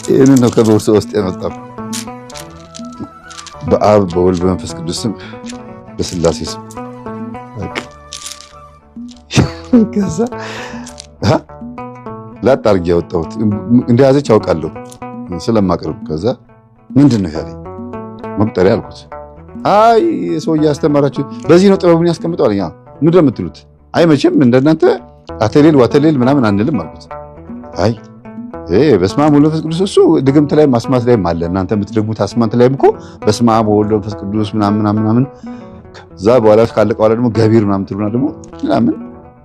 ይሄንን ነው ከቦርሳ ውስጥ ያመጣው። በአብ በወልድ በመንፈስ ቅዱስ ስም በስላሴ ስም ከዛ ላጣርግ ያወጣሁት እንደያዘች አውቃለሁ ስለማቀርብ። ከዛ ምንድነው ያለኝ? መቁጠሪያ አልኩት። አይ ሰውዬ ያስተማራችሁ በዚህ ነው ጥበቡን ያስቀምጠው አለኝ። ምንድነው የምትሉት? አይ መቼም እንደናንተ አተሌል ዋተሌል ምናምን አንልም አልኩት። አይ በስመ አብ ወወልድ ወመንፈስ ቅዱስ እሱ ድግምት ላይ ማስማት ላይም አለ። እናንተ የምትደግሙት አስማት ላይም እኮ በስመ አብ ወወልድ ወመንፈስ ቅዱስ ምናምን ከዛ በኋላ ካለቀ በኋላ ደግሞ ገቢር ምናምን ትሉና ደግሞ ምናምን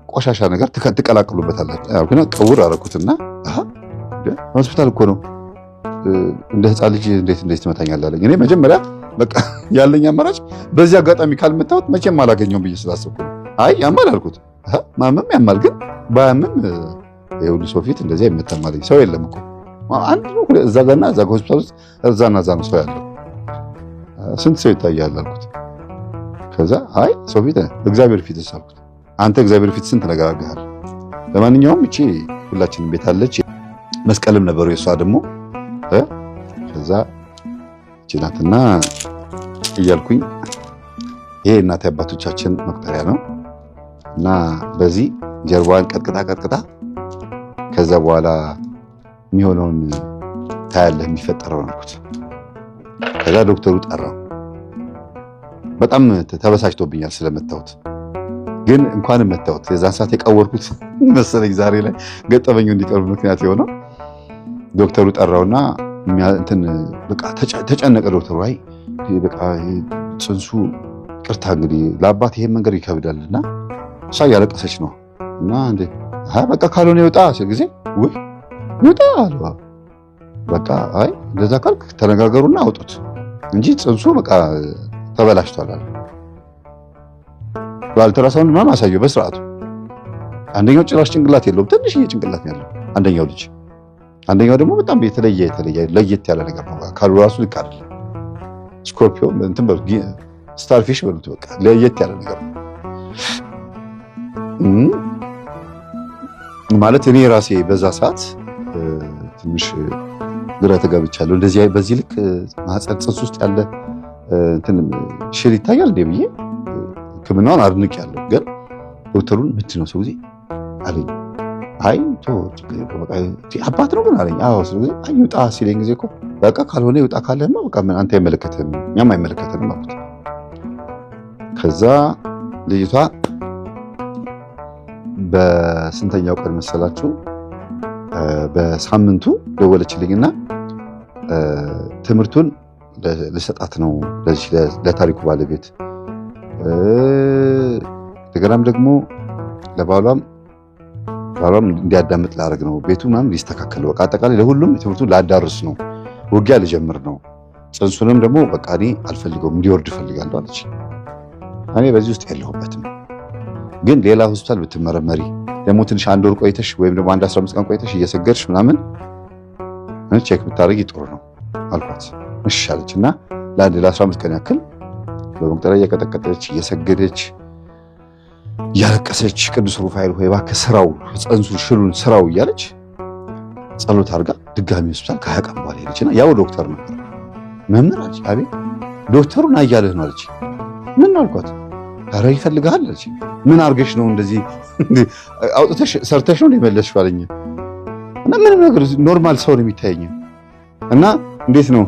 ቆሻሻ ነገር ትቀላቅሉበታላችሁ። ያው ግን ቀውር አደረኩትና ሆስፒታል እኮ ነው እንደ ሕፃን ልጅ እንዴት ትመታኛለህ አለኝ። እኔ መጀመሪያ በቃ ያለኝ አማራጭ በዚህ አጋጣሚ ካልመታሁት መቼም አላገኘውም ብዬ ስላሰብኩ ነው። አይ ያማል አልኩት። ማመም ያማል ግን ባያምም የሁሉ ሰው ፊት እንደዚህ አይመታም አለኝ። ሰው የለም እኮ አንድ ነው እዛ ጋርና እዛ ጋር ሆስፒታል ውስጥ እዛና እዛ ነው ሰው ያለው። ስንት ሰው ይታያል አልኩት። ከዛ አይ ሰው ፊት እግዚአብሔር ፊት አልኩት። አንተ እግዚአብሔር ፊት ስንት ነገር አድርገሃል። ለማንኛውም እቺ ሁላችንም ቤት አለች። መስቀልም ነበሩ የሷ ደግሞ ከዛ እቺ ናትና እያልኩኝ ይሄ እናት አባቶቻችን መቁጠሪያ ነው እና በዚህ ጀርባዋን ቀጥቅጣ ከዛ በኋላ የሚሆነውን ታያለህ የሚፈጠረው አልኩት። ከዛ ዶክተሩ ጠራው። በጣም ተበሳጭቶብኛል ስለመታሁት፣ ግን እንኳንም መታሁት። የዛን ሰዓት የቀወርኩት መሰለኝ ዛሬ ላይ ገጠመኙ እንዲቀርብ ምክንያት የሆነው ዶክተሩ ጠራውና እንትን በቃ ተጨነቀ ዶክተሩ። አይ በቃ ጽንሱ ቅርታ እንግዲህ ለአባት ይሄን መንገድ ይከብዳልና እሷ እያለቀሰች ነው እና እንዴ በቃ ካልሆነ ይውጣ ሲል ጊዜ ወይ ይውጣ አለ። በቃ አይ እንደዛ ካልክ ተነጋገሩና አውጡት እንጂ ጽንሱ በቃ ተበላሽቷል አለ። ባልተራሳውን ማማ አሳየው በስርዓቱ። አንደኛው ጭራሽ ጭንቅላት የለውም፣ ትንሽዬ ጭንቅላት ያለው አንደኛው ልጅ። አንደኛው ደግሞ በጣም የተለየ ለየት ያለ ነገር ነው። ካሉ ራሱ ልክ አይደለም። ስኮርፒዮ እንትን በሉ ስታርፊሽ በሉት በቃ ለየት ያለ ነገር ነው ማለት። እኔ ራሴ በዛ ሰዓት ትንሽ ግራ ተጋብቻለሁ። እንደዚህ በዚህ ልክ ማህፀን ጽንስ ውስጥ ያለ እንትን ሽል ይታያል እንዴ ብዬ ሕክምናውን አድንቅ ያለው ግን ዶክተሩን ምንድን ነው ሰው ጊዜ አለኝ። አይ አባት ነው ግን አለኝ። አዎ ስለዚህ አይ ይውጣ ሲለኝ ጊዜ እኮ በቃ ካልሆነ ይውጣ ካለህማ በቃ ምን አንተ አይመለከትህም እኛም አይመለከተንም አልኩት። ከዛ ልጅቷ በስንተኛው ቀን መሰላችሁ? በሳምንቱ ደወለችልኝና ትምህርቱን ልሰጣት ነው ለታሪኩ ባለቤት እንደገናም ደግሞ ለባሏም እንዲያዳምጥ ላደርግ ነው። ቤቱ ምናምን ሊስተካከል በቃ አጠቃላይ ለሁሉም ትምህርቱን ላዳርስ ነው። ውጊያ ልጀምር ነው። ጽንሱንም ደግሞ በቃ እኔ አልፈልገውም እንዲወርድ እፈልጋለሁ አለች። እኔ በዚህ ውስጥ የለሁበትም፣ ግን ሌላ ሆስፒታል ብትመረመሪ ደግሞ ትንሽ አንድ ወር ቆይተሽ ወይም ደግሞ አንድ 15 ቀን ቆይተሽ እየሰገድሽ ምናምን ቼክ ብታደርጊ ጥሩ ነው አልኳት። እሺ አለች እና ለአንድ ለ15 ቀን ያክል በመቁጠሪያ እየቀጠቀጠች እየሰገደች እያለቀሰች ቅዱስ ሩፋኤል ሆይ እባክህ ስራው ጽንሱ ሽሉን ስራው እያለች ጸሎት አድርጋ ድጋሚ ሆስፒታል ከ20 ቀን በኋላ ሄደችና ያው ዶክተር ነው መምህር አለች። አቤት ዶክተሩን አያለህ ነው አለች። ምን አልኳት? ኧረ ይፈልግሃል አለች። ምን አድርገሽ ነው እንደዚህ አውጥተሽ ሰርተሽ ነው እንደመለስሽ አለኝ። እና ምንም ነገር ኖርማል ሰው ነው የሚታየኝ እና እንዴት ነው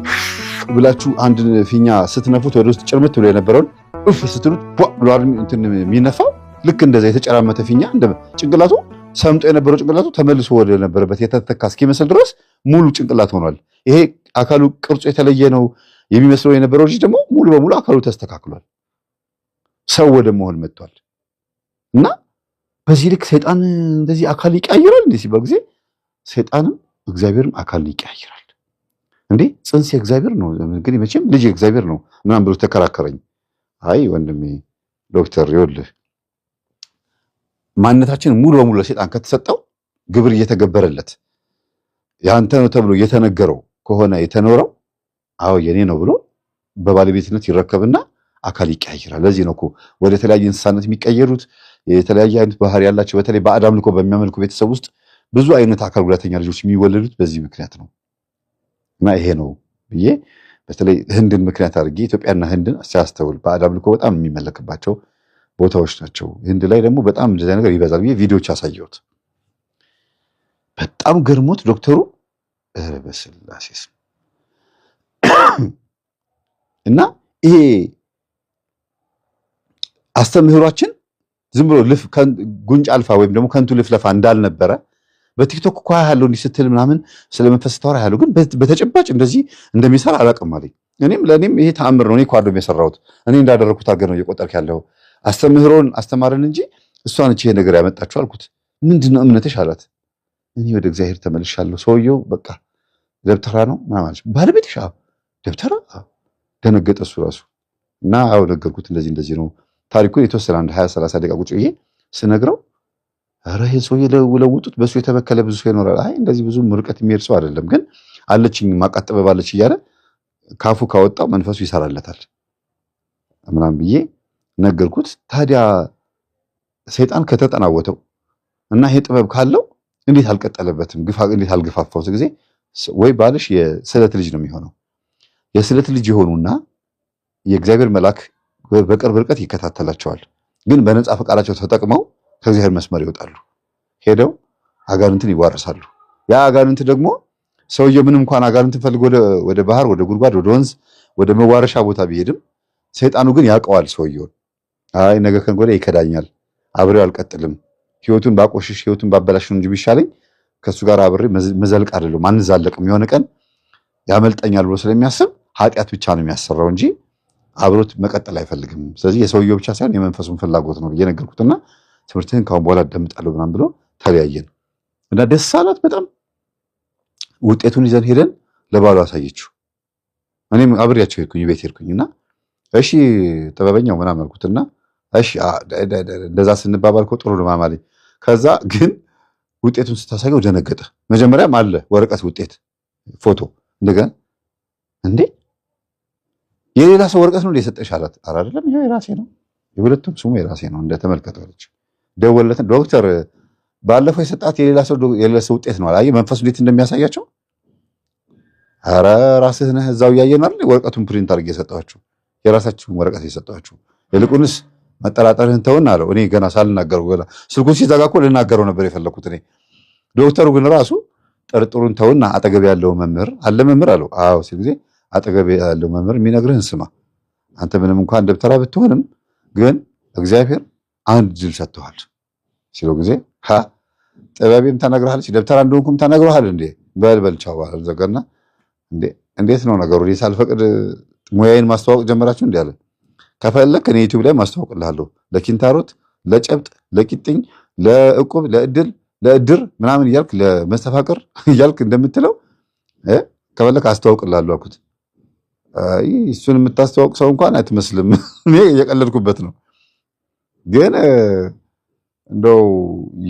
ብላችሁ አንድ ፊኛ ስትነፉት ወደ ውስጥ ጭርምት ብሎ የነበረውን እፍ ስትሉት ብሎ እንትን የሚነፋው ልክ እንደዛ የተጨራመተ ፊኛ እንደ ጭንቅላቱ ሰምጦ የነበረው ጭንቅላቱ ተመልሶ ወደ ነበረበት የተተካ እስኪመስል ድረስ ሙሉ ጭንቅላት ሆኗል። ይሄ አካሉ ቅርጹ የተለየ ነው የሚመስለው የነበረው ልጅ ደግሞ ሙሉ በሙሉ አካሉ ተስተካክሏል። ሰው ወደ መሆን መጥቷል። እና በዚህ ልክ ሰይጣን እንደዚህ አካል ይቀያይራል እንዴ ሲባል ጊዜ ሰይጣንም እግዚአብሔርም አካል ይቀያይራል እንዴ? ጽንስ የእግዚአብሔር ነው እንግዲህ መቼም ልጅ የእግዚአብሔር ነው ምናምን ብሎ ተከራከረኝ። አይ ወንድሜ ዶክተር ይኸውልህ ማንነታችን ሙሉ በሙሉ ለሰይጣን ከተሰጠው ግብር እየተገበረለት ያንተ ነው ተብሎ እየተነገረው ከሆነ የተኖረው አዎ የኔ ነው ብሎ በባለቤትነት ይረከብና አካል ይቀያይራል። ለዚህ ነው እኮ ወደ ተለያየ እንስሳነት የሚቀየሩት። የተለያየ አይነት ባህሪ ያላቸው በተለይ በአዳም ልኮ በሚያመልኩ ቤተሰብ ውስጥ ብዙ አይነት አካል ጉዳተኛ ልጆች የሚወለዱት በዚህ ምክንያት ነው። እና ይሄ ነው ብዬ በተለይ ህንድን ምክንያት አድርጌ ኢትዮጵያና ህንድን ሲያስተውል ባዕድ አምልኮ በጣም የሚመለክባቸው ቦታዎች ናቸው። ህንድ ላይ ደግሞ በጣም እንደዚህ ነገር ይበዛል ብዬ ቪዲዮዎች አሳየሁት። በጣም ገርሞት ዶክተሩ በስላሴ ስም እና ይሄ አስተምህሯችን ዝም ብሎ ጉንጭ አልፋ ወይም ደግሞ ከንቱ ልፍለፋ እንዳልነበረ በቲክቶክ እኮ ያለው እንዲህ ስትል ምናምን ስለመንፈስ ታወራ ያለው ግን በተጨባጭ እንደዚህ እንደሚሰራ አላውቅም አለኝ። ለእኔም ይሄ ተአምር ነው። እኔ እኮ አይደለም የሰራሁት፣ እኔ እንዳደረኩት አገር ነው እየቆጠርክ ያለው። አስተምህሮን አስተማረን እንጂ እሷን ይሄ ነገር ያመጣችው አልኩት። ምንድነው እምነትሽ አላት። እኔ ወደ እግዚአብሔር ተመልሻለሁ። ሰውየው በቃ ደብተራ ነው ማለት ባለቤትሽ? ደብተራ። ደነገጠ እሱ ራሱ እና አው ነገርኩት። እንደዚህ ነው ታሪኩን የተወሰነ አንድ 20-30 ደቂቃ ቁጭ ብዬ ስነግረው ኧረ ይሄ ሰውዬ ለውጡት በሱ የተበከለ ብዙ ሰው ይኖራል። አይ እንደዚህ ብዙ ርቀት የሚሄድ ሰው አይደለም፣ ግን አለችኝ ማቃጠበ ባለች እያለ ካፉ ካወጣው መንፈሱ ይሰራለታል ምናምን ብዬ ነገርኩት። ታዲያ ሰይጣን ከተጠናወተው እና ይሄ ጥበብ ካለው እንዴት አልቀጠለበትም? እንዴት አልገፋፋው? ጊዜ ወይ ባልሽ የስለት ልጅ ነው የሚሆነው። የስለት ልጅ የሆኑና የእግዚአብሔር መልአክ በቅርብ ርቀት ይከታተላቸዋል። ግን በነፃ ፈቃዳቸው ተጠቅመው ከእግዚአብሔር መስመር ይወጣሉ። ሄደው አጋንንትን ይዋረሳሉ። ያ አጋንንት ደግሞ ሰውየው ምንም እንኳን አጋንንትን ፈልጎ ወደ ባህር፣ ወደ ጉድጓድ፣ ወደ ወንዝ፣ ወደ መዋረሻ ቦታ ቢሄድም ሰይጣኑ ግን ያውቀዋል ሰውየውን። አይ ነገ ከነገ ወዲያ ይከዳኛል፣ አብሬው አልቀጥልም፣ ህይወቱን ባቆሽሽ ህይወቱን ባበላሽ ነው እንጂ ቢሻለኝ ከሱ ጋር አብሬ መዘልቅ አይደለም አንዛለቅም፣ የሆነ ቀን ያመልጠኛል ብሎ ስለሚያስብ ኃጢአት ብቻ ነው የሚያሰራው እንጂ አብሮት መቀጠል አይፈልግም። ስለዚህ የሰውየው ብቻ ሳይሆን የመንፈሱን ፍላጎት ነው ብዬ ነገርኩትና ትምህርትህን ካሁን በኋላ አዳምጣለሁ ምናምን ብሎ ተለያየን እና ደስ አላት በጣም። ውጤቱን ይዘን ሄደን ለባሉ አሳየችው። እኔም አብሬያቸው ሄድኩኝ፣ ቤት ሄድኩኝና እሺ ጥበበኛው ምናምን አልኩትና እሺ እንደዛ ስንባባል እኮ ጥሩ ነው ማማለኝ። ከዛ ግን ውጤቱን ስታሳየው ደነገጠ። መጀመሪያም አለ ወረቀት ውጤት ፎቶ፣ እንደገና እንዴ የሌላ ሰው ወረቀት ነው እንደ የሰጠሽ አላት። ኧረ አይደለም ይሄ የራሴ ነው፣ የሁለቱም ስሙ የራሴ ነው እንደ ተመልከተች። ደወለትን ዶክተር ባለፈው የሰጣት የሌላ ሰው ውጤት ነው አላየ መንፈሱ እንዴት እንደሚያሳያቸው። ኧረ ራስህ ነህ እዛው እያየን አይደል ወረቀቱን ፕሪንት አድርጌ የሰጠኋችሁ፣ የራሳችሁን ወረቀት የሰጠኋችሁ። ይልቁንስ መጠራጠርህን ተውን አለው። እኔ ገና ሳልናገረው ገና ስልኩን ሲዘጋ እኮ ልናገረው ነበር የፈለኩት እኔ። ዶክተሩ ግን ራሱ ጥርጥሩን ተውና አጠገብ ያለው መምህር አለ መምህር አለው። አዎ ሲል ጊዜ አጠገብ ያለው መምህር የሚነግርህን ስማ። አንተ ምንም እንኳን ደብተራ ብትሆንም ግን እግዚአብሔር አንድ ድል ሰጥቷል ሲለው ጊዜ ጥበቤም ተነግረሃለች ደብተራ እንደሆንኩም ተነግረሃል እንዴ? በልበል ቻው ዘጋና እንዴት ነው ነገሩ? ሳልፈቅድ ሙያዬን ማስተዋወቅ ጀመራችሁ እንዴ አለ። ከፈለክ እኔ ዩቲዩብ ላይ ማስተዋወቅልሃለሁ፣ ለኪንታሮት፣ ለጨብጥ፣ ለቂጥኝ፣ ለእቁብ፣ ለእድር ምናምን እያልክ ለመስተፋቅር እያልክ እንደምትለው ከፈለክ አስተዋውቅልሃለሁ አልኩት። እሱን የምታስተዋውቅ ሰው እንኳን አትመስልም። እኔ እየቀለድኩበት ነው። ግን እንደው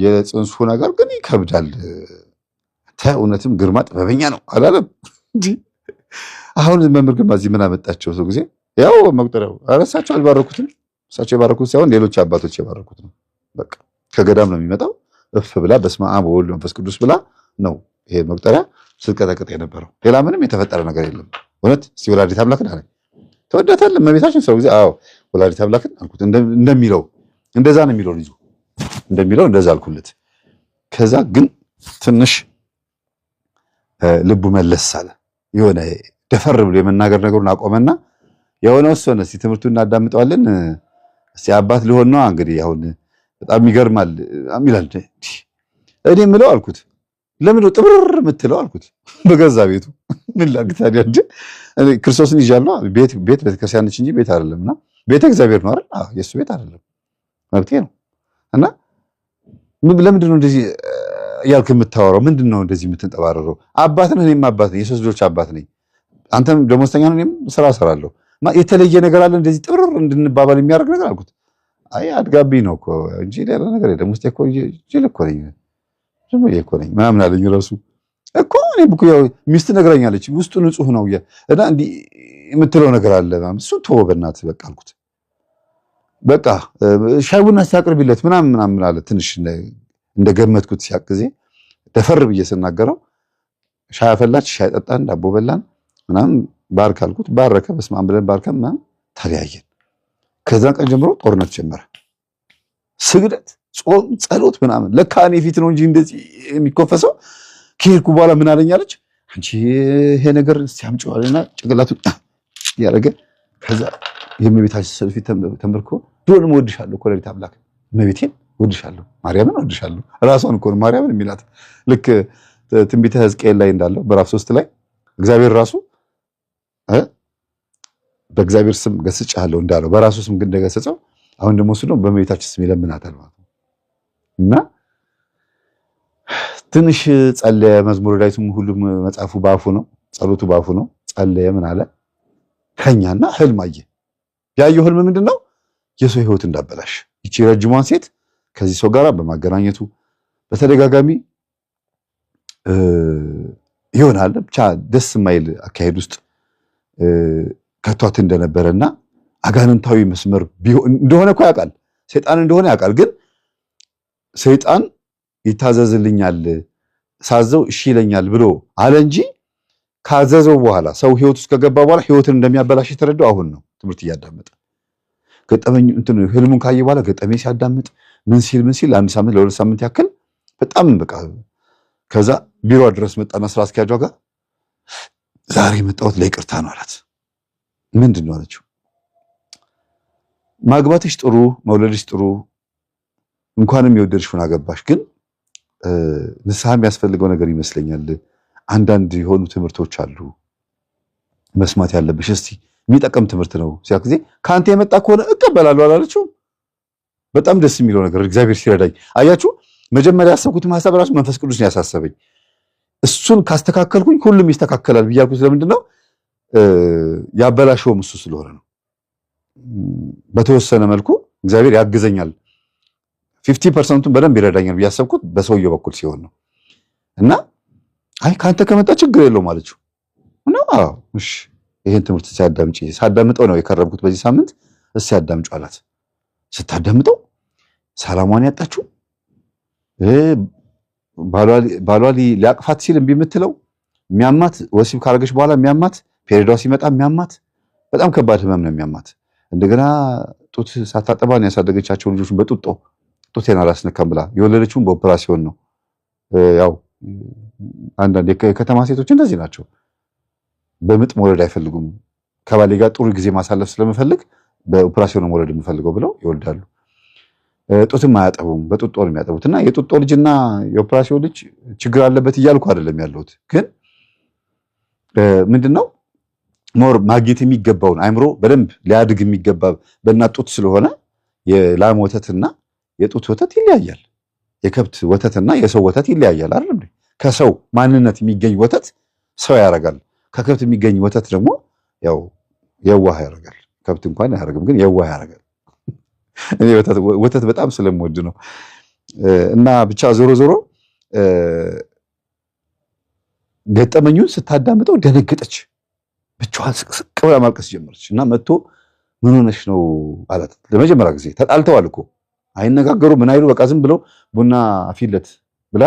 የጽንሱ ነገር ግን ይከብዳል። እውነትም ግርማ ጥበበኛ ነው አላለም? አሁን መምህር ግርማ እዚህ ምን አመጣቸው? ሰው ጊዜ ያው መቁጠሪያው እሳቸው አልባረኩትም። እሳቸው የባረኩት ሳይሆን ሌሎች አባቶች የባረኩት ነው። በቃ ከገዳም ነው የሚመጣው። እፍ ብላ በስመ አብ ወወልድ መንፈስ ቅዱስ ብላ ነው ይሄ መቁጠሪያ ስትቀጠቅጥ የነበረው። ሌላ ምንም የተፈጠረ ነገር የለም። እውነት እስቲ ወላዲተ አምላክን አለ ተወዳታል እመቤታችን። ሰው ጊዜ አዎ ወላዲተ አምላክን አልኩት። እንደሚለው እንደዛ ነው የሚለው ልጁ እንደሚለው እንደዛ አልኩለት። ከዛ ግን ትንሽ ልቡ መለስ አለ። የሆነ ደፈር ብሎ የመናገር ነገሩን አቆመና የሆነ ወሰነ። እስቲ ትምህርቱን እናዳምጠዋለን። እስቲ አባት ሊሆን ነው እንግዲህ አሁን በጣም ይገርማል ይላል። እኔ የምለው አልኩት ለምን ጥብር የምትለው አልኩት። በገዛ ቤቱ ምን ላድርግ ታዲያ እንጂ እኔ ክርስቶስን ይዣለሁ። ቤት ቤተክርስቲያን ነች እንጂ ቤት አይደለምና ቤተ እግዚአብሔር ነው አይደል? አዎ የሱ ቤት አይደለም መብቴ ነው። እና ለምንድን ነው እንደዚህ እያልክ የምታወራው? ምንድን ነው እንደዚህ የምትንጠባረረው? አባት ነህ፣ እኔም አባት ነኝ፣ የሶስት ልጆች አባት ነኝ። አንተም ደሞዝተኛ ነህ፣ እኔም ስራ እሰራለሁ። የተለየ ነገር አለ እንደዚህ ጥብር እንድንባባል የሚያደርግ ነገር አልኩት። አይ አድጋቢ ነው እኮ እንጂ ሌላ ነገር የለም። ውስጤ እኮ ጅል እኮ ነኝ እኮ ነኝ ምናምን አለኝ። ራሱ እኮ እኔም እኮ ያው ሚስት ነግራኛለች ውስጡ ንጹህ ነው እና እንዲህ የምትለው ነገር አለ። እሱን ተወው በእናትህ በቃ አልኩት። በቃ ሻይ ቡና ሲያቅርብለት ምናምን አለ። ትንሽ እንደገመትኩት ሲያቅ ጊዜ ደፈር ብዬ ስናገረው ሻይ አፈላች፣ ሻይ ጠጣን፣ ዳቦ በላን ምናምን ባርክ አልኩት። ባረከ። በስመ አብ ብለን ባርከን ምናምን ተለያየን። ከዛ ቀን ጀምሮ ጦርነት ጀመረ። ስግደት፣ ጾም፣ ጸሎት ምናምን። ለካ እኔ ፊት ነው እንጂ እንደዚህ የሚኮፈሰው። ከሄድኩ በኋላ ምን አለኛለች፣ አንቺ ይሄ ነገር ሲያምጪዋልና ጭንቅላቱ ያረገ ከዛ የእመቤታችን ሰልፊ ተንበርኮ ድሮንም እወድሻለሁ እኮ ለሊት አምላክ እመቤቴን እወድሻለሁ፣ ማርያምን እወድሻለሁ። ራሷን እኮ ነው ማርያምን የሚላት። ልክ ትንቢተ ሕዝቅኤል ላይ እንዳለው በራፍ 3 ላይ እግዚአብሔር ራሱ በእግዚአብሔር ስም ገስጫለሁ እንዳለው በራሱ ስም ግን እንደገሰጸው አሁን ደግሞ እሱ ነው በእመቤታችን ስም ይለምናታል ማለት ነው። እና ትንሽ ጸለየ። መዝሙረ ዳዊቱም ሁሉም መጽሐፉ ባፉ ነው፣ ጸሎቱ ባፉ ነው። ጸለየ። ምን አለ? ተኛና ህልም አየ። ያየው ህልም ምንድነው? የሰው ህይወት እንዳበላሽ ይቺ ረጅሟን ሴት ከዚህ ሰው ጋር በማገናኘቱ በተደጋጋሚ ይሆናል ብቻ ደስ የማይል አካሄድ ውስጥ ከቷት እንደነበረና አጋንንታዊ መስመር እንደሆነ እኮ ያውቃል። ሰይጣን እንደሆነ ያውቃል። ግን ሰይጣን ይታዘዝልኛል ሳዘው እሺ ይለኛል ብሎ አለ እንጂ ካዘዘው በኋላ ሰው ህይወት ውስጥ ከገባ በኋላ ህይወትን እንደሚያበላሽ የተረዳው አሁን ነው። ትምህርት እያዳመጠ ገጠመኝ እንትን ህልሙን ካየ በኋላ ገጠመኝ ሲያዳምጥ ምን ሲል አንድ ሳምንት ለሁለት ሳምንት ያክል በጣም በቃ ከዛ ቢሮ ድረስ መጣና ስራ አስኪያጇ ጋር ዛሬ መጣሁት ለይቅርታ ነው አላት። ምንድን ነው አለችው። ማግባትሽ ጥሩ መውለድሽ ጥሩ እንኳንም የወደድሽውን አገባሽ፣ ግን ንስሐ የሚያስፈልገው ነገር ይመስለኛል። አንዳንድ የሆኑ ትምህርቶች አሉ መስማት ያለብሽ። እስቲ የሚጠቅም ትምህርት ነው ሲያ ጊዜ ከአንተ የመጣ ከሆነ እቀበላለሁ አላለችው። በጣም ደስ የሚለው ነገር እግዚአብሔር ሲረዳኝ አያችሁ። መጀመሪያ ያሰብኩት ሐሳብ ራሱ መንፈስ ቅዱስ ነው ያሳሰበኝ። እሱን ካስተካከልኩኝ ሁሉም ይስተካከላል ብያልኩት። ለምንድን ነው ያበላሸውም እሱ ስለሆነ ነው። በተወሰነ መልኩ እግዚአብሔር ያግዘኛል 50%ቱን በደንብ ይረዳኛል ብያሰብኩት በሰውየው በኩል ሲሆን ነው። እና አይ ካንተ ከመጣ ችግር የለውም አለችው። ነው አዎ እሺ ይሄን ትምህርት ሲያዳምጪ ሳዳምጠው ነው የከረምኩት በዚህ ሳምንት። እሺ ያዳምጪ አላት። ስታዳምጠው ሰላሟን ያጣችው ባሏ ሊያቅፋት ሲል እምቢ የምትለው የሚያማት ወሲብ ካረገች በኋላ የሚያማት ፔሪዷ ሲመጣ የሚያማት በጣም ከባድ ህመም ነው የሚያማት። እንደገና ጡት ሳታጠባን ያሳደገቻቸው ልጆችን ጡቴን አላስነካም ብላ የወለደችውን በኦፕራሲዮን ነው። ያው አንዳንድ የከተማ ሴቶች እንደዚህ ናቸው። በምጥ መውለድ አይፈልጉም። ከባሌ ጋር ጥሩ ጊዜ ማሳለፍ ስለምፈልግ በኦፕራሲዮን መውለድ የምፈልገው ብለው ይወልዳሉ። ጡትም አያጠቡም፣ በጡጦ ነው የሚያጠቡት። እና የጡጦ ልጅና የኦፕራሲዮን ልጅ ችግር አለበት እያልኩ አይደለም ያለሁት። ግን ምንድነው ሞር ማግኘት የሚገባውን አእምሮ በደንብ ሊያድግ የሚገባ በእናት ጡት ስለሆነ የላም ወተትና የጡት ወተት ይለያያል። የከብት ወተትና የሰው ወተት ይለያያል አይደል? ከሰው ማንነት የሚገኝ ወተት ሰው ያደርጋል። ከከብት የሚገኝ ወተት ደግሞ ያው የዋህ ያደርጋል። ከብት እንኳን አያደርግም፣ ግን የዋህ ያደርጋል። እኔ ወተት በጣም ስለምወድ ነው። እና ብቻ ዞሮ ዞሮ ገጠመኙን ስታዳምጠው ደነገጠች። ብቻዋን ስቅስቅ ብላ ማልቀስ ጀመረች። እና መጥቶ ምን ሆነሽ ነው አላት። ለመጀመሪያ ጊዜ ተጣልተዋል እኮ አይነጋገሩ ምን አይሉ በቃ ዝም ብለው ቡና አፊለት ብላ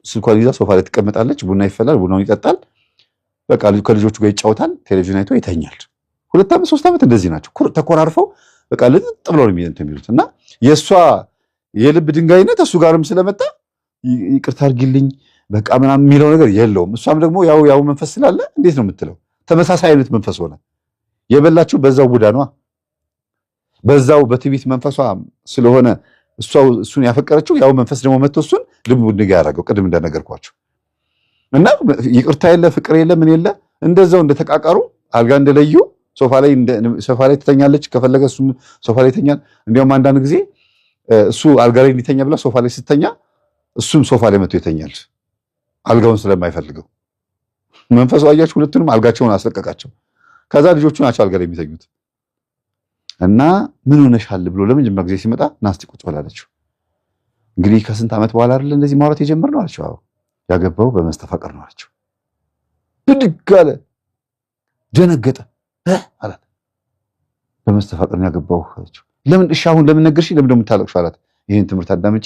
ስልኳን ይዛ ሶፋ ላይ ትቀመጣለች። ቡና ይፈላል፣ ቡናውን ይጠጣል። በቃ ከልጆቹ ጋር ይጫወታል፣ ቴሌቪዥን አይቶ ይተኛል። 2 ዓመት 3 ዓመት እንደዚህ ናቸው ተኮራርፈው በቃ ልጥጥ ብለው ነው የሚሉት። እና የእሷ የልብ ድንጋይነት እሱ ጋርም ስለመጣ ይቅርታ አድርጊልኝ በቃ ምናምን የሚለው ነገር የለውም። እሷም ደግሞ ያው መንፈስ ስላለ እንዴት ነው የምትለው? ተመሳሳይ አይነት መንፈስ ሆነ። የበላችው በዛው ቡዳኗ በዛው በትዕቢት መንፈሷ ስለሆነ እሱን ያፈቀረችው ያው መንፈስ ደግሞ መጥቶ እሱን ልብ ድንጋይ ያደረገው ቅድም እንደነገርኳቸው። እና ይቅርታ የለ ፍቅር የለ ምን የለ እንደዛው እንደተቃቃሩ አልጋ እንደለዩ ሶፋ ላይ ትተኛለች። ከፈለገ እሱ ሶፋ ላይ ይተኛል። እንዲያውም አንዳንድ ጊዜ እሱ አልጋ ላይ እንዲተኛ ብላ ሶፋ ላይ ስትተኛ እሱም ሶፋ ላይ መጥቶ ይተኛል፣ አልጋውን ስለማይፈልገው። መንፈሱ አያችሁ፣ ሁለቱንም አልጋቸውን አስለቀቃቸው። ከዛ ልጆቹ ናቸው አልጋ ላይ የሚተኙት። እና ምን ሆነሻል ብሎ ለመጀመሪያ ጊዜ ሲመጣ ናስቲ ቁጭ ብላለችው። እንግዲህ ከስንት ዓመት በኋላ አይደል እንደዚህ ማውራት የጀመርነው አለችው። አዎ ያገባው በመስተፋቀር ነው አለችው። ብድግ አለ፣ ደነገጠ። አላት በመስተፋቀር ነው ያገባው አለችው። ለምን እሺ አሁን ለምን ነገርሽ? ለምን ደሞ ታለቅሽ አላት። ይሄን ትምህርት አዳምጪ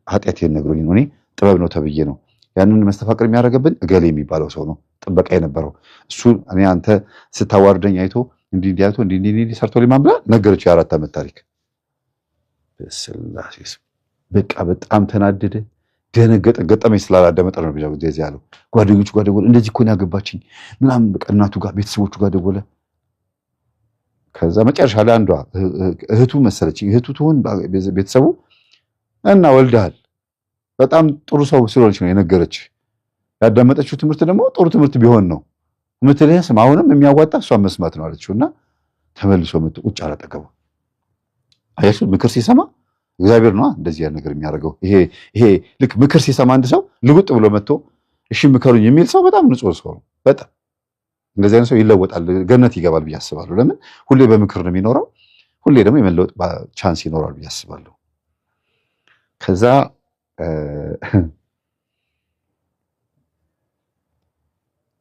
ኃጢአቴን ነግሮኝ ነው፣ እኔ ጥበብ ነው ተብዬ ነው ያንን መስተፋቅር የሚያደርገብን እገሌ የሚባለው ሰው ነው ጥበቃ የነበረው እሱ። እኔ አንተ ስታዋርደኝ አይቶ እንዲህ አይቶ እንዲህ ሰርቶ ሊማን ብላ ነገረችው የ4 ዓመት ታሪክ። በስላሴስ በቃ በጣም ተናደደ፣ ደነገጠ። ገጠመኝ ስላላዳመጠ ነው እንደዚህ ያለው። ጓደኞቹ ጋር ደወለ፣ እንደዚህ እኮ ነው ያገባችኝ ምናምን በቃ እናቱ ጋር ቤተሰቦቹ ጋር ደወለ። ከዛ መጨረሻ ላይ አንዷ እህቱ መሰለች እህቱ ትሆን ቤተሰቡ እና ወልደሃል በጣም ጥሩ ሰው ስለሆነች ነው የነገረች። ያዳመጠችው ትምህርት ደግሞ ጥሩ ትምህርት ቢሆን ነው ምትልህም አሁንም የሚያዋጣ እሷን መስማት ነው አለችውና ተመልሶ መጥቶ ቁጭ አላጠገቡ። አያችሁ ምክር ሲሰማ እግዚአብሔር ነው እንደዚህ ያ ነገር የሚያደርገው። ይሄ ልክ ምክር ሲሰማ አንድ ሰው ልጉጥ ብሎ መጥቶ እሺ ምከሩኝ የሚል ሰው በጣም ንጹህ ሰው ነው። በጣም እንደዚህ አይነት ሰው ይለወጣል፣ ገነት ይገባል ብዬ አስባለሁ። ለምን ሁሌ በምክር ነው የሚኖረው፣ ሁሌ ደግሞ የመለወጥ ቻንስ ይኖራል ብዬ አስባለሁ። ከዛ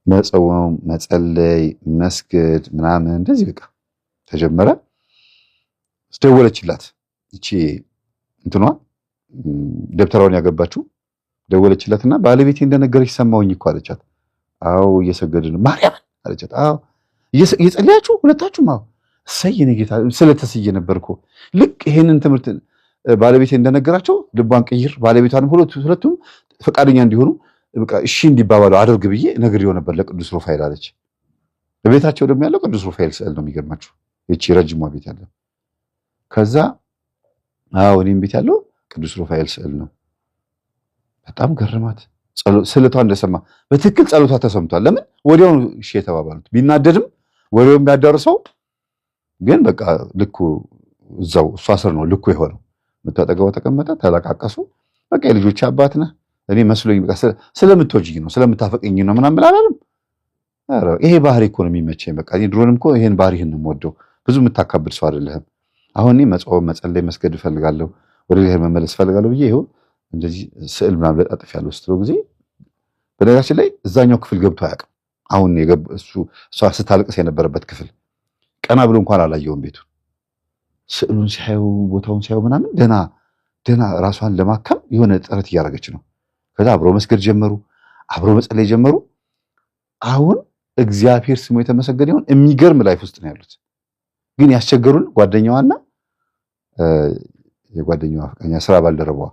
መጾም፣ መጸለይ፣ መስገድ ምናምን እንደዚህ በቃ ተጀመረ። ደወለችላት እቺ እንትኗ ደብተራውን ያገባችው ደወለችላትና ባለቤቴ እንደነገረች ሰማሁኝ እኮ አለቻት። አዎ እየሰገድን ነው ማርያም አለቻት። አዎ እየጸለያችሁ ሁለታችሁም? አዎ እሰይ የኔ ጌታ ስለተስየ ነበርኩ። ልክ ይሄንን ትምህርት ባለቤቴ እንደነገራቸው ልቧን ቅይር ባለቤቷንም ሁለቱም ፈቃደኛ እንዲሆኑ በቃ እሺ እንዲባባሉ አድርግ ብዬ ነግሬው ነበር ለቅዱስ ሩፋኤል አለች። በቤታቸው ደግሞ ያለው ቅዱስ ሩፋኤል ስዕል ነው የሚገርማችሁ፣ እቺ ረጅሟ ቤት ያለው። ከዛ አዎ እኔም ቤት ያለው ቅዱስ ሩፋኤል ስዕል ነው። በጣም ገረማት። ስለቷ እንደሰማ በትክክል ጸሎቷ ተሰምቷል። ለምን ወዲያው እሺ የተባባሉት ቢናደድም ወዲያው የሚያዳርሰው ግን በቃ ልኩ እዛው እሷ ስር ነው ልኩ የሆነው። መታጠገው ተቀመጠ፣ ተለቃቀሱ። በቃ የልጆች አባት ነህ እኔ መስሎኝ በቃ ስለምትወጂኝ ነው ስለምታፈቅኝ ነው ምናምን ብላላለም። አረ ይሄ ባህሪ እኮ ነው የሚመቸኝ። በቃ እኔ ድሮንም እኮ ይሄን ባህሪህን ነው የምወደው። ብዙ የምታካብድ ሰው አይደለህም። አሁን እኔ መጾም፣ መጸለይ፣ መስገድ እፈልጋለሁ፣ ወደ እግዚአብሔር መመለስ እፈልጋለሁ ብዬ ይኸው እንደዚህ ስዕል ምናምን ለጣጥፍ ያለው ስትለው ጊዜ በነገራችን ላይ እዛኛው ክፍል ገብቶ አያውቅም። አሁን እሷ ስታለቅስ የነበረበት ክፍል ቀና ብሎ እንኳን አላየውም ቤቱን። ስዕሉን ሲያየው ቦታውን ሲያየው ምናምን ደና ራሷን ለማከም የሆነ ጥረት እያደረገች ነው። ከዛ አብሮ መስገድ ጀመሩ፣ አብሮ መጸለይ ጀመሩ። አሁን እግዚአብሔር ስሙ የተመሰገነ ይሁን የሚገርም ላይፍ ውስጥ ነው ያሉት። ግን ያስቸገሩን ጓደኛዋና የጓደኛዋ ፍቅረኛ ስራ ባልደረባዋ